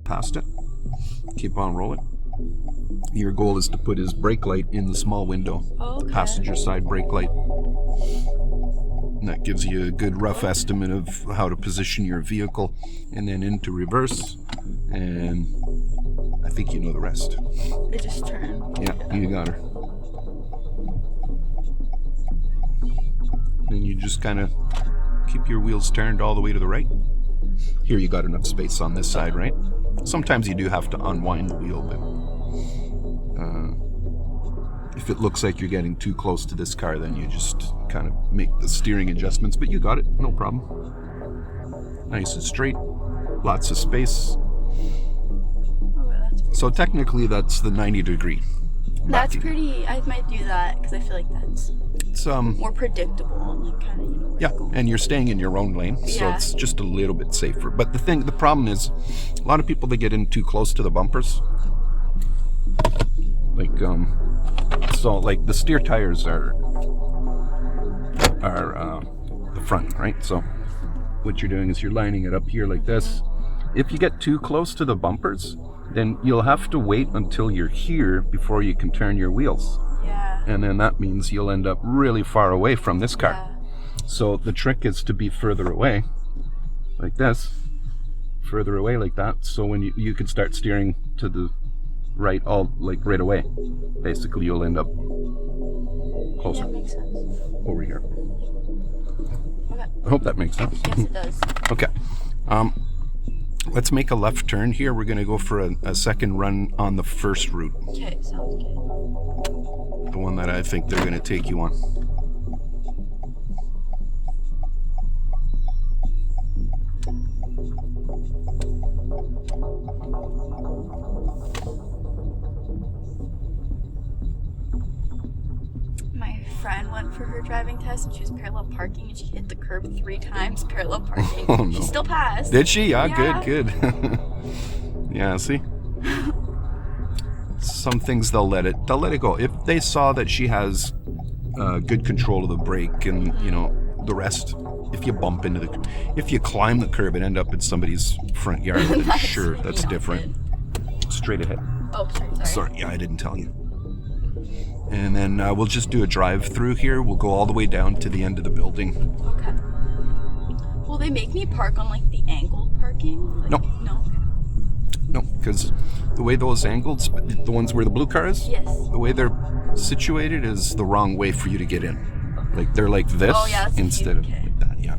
Past it. Keep on rolling. Your goal is to put his brake light in the small window, Okay. the passenger side brake light. And that gives you a good rough estimate of how to position your vehicle, and then into reverse, and I think you know the rest. I just turned. Yeah, you got her. Then you just kind of keep your wheels turned all the way to the right. Here you got enough space on this side, right? Sometimes you do have to unwind the wheel, but if it looks like you're getting too close to this car, then you just kind of make the steering adjustments, but you got it, no problem. Nice and straight, lots of space. So technically that's the 90 degree. That's backing. pretty, I might do that because I feel like that's It's more predictable and like kind of, you know, where yeah, it's going. and you're staying in your own lane, so Yeah. it's just a little bit safer. But the problem is, a lot of people, they get in too close to the bumpers. Like so like the steer tires are the front, right? So what you're doing is you're lining it up here like this. If you get too close to the bumpers, then you'll have to wait until you're here before you can turn your wheels. Yeah. And then that means you'll end up really far away from this car. Yeah. So the trick is to be further away, like this, further away like that. So when you can start steering to the right, all like right away. Basically, you'll end up closer That makes sense. over here. Okay. I hope that makes sense. Yes, it does. Okay. Let's make a left turn here. We're going to go for a second run on the first route, Okay, sounds good. the one that I think they're going to take you on. My friend went for her driving test and she was parallel parking and she hit the curb 3 times parallel parking. Oh, no. She still passed. Did she? Yeah, Yeah. good. Yeah, see? Some things they'll let it go. If they saw that she has good control of the brake and, you know, the rest, if you bump into if you climb the curb and end up in somebody's front yard, then That's sure, really that's not different. Straight ahead. Oh, sorry. Sorry, yeah, I didn't tell you. And then we'll just do a drive through here. We'll go all the way down to the end of the building. Okay. Will they make me park on like the angled parking? Like, No. No. No, because the way those angled, the ones where the blue car is, Yes. the way they're situated is the wrong way for you to get in. Like they're like this Oh, yeah, that's instead of okay. like that, yeah.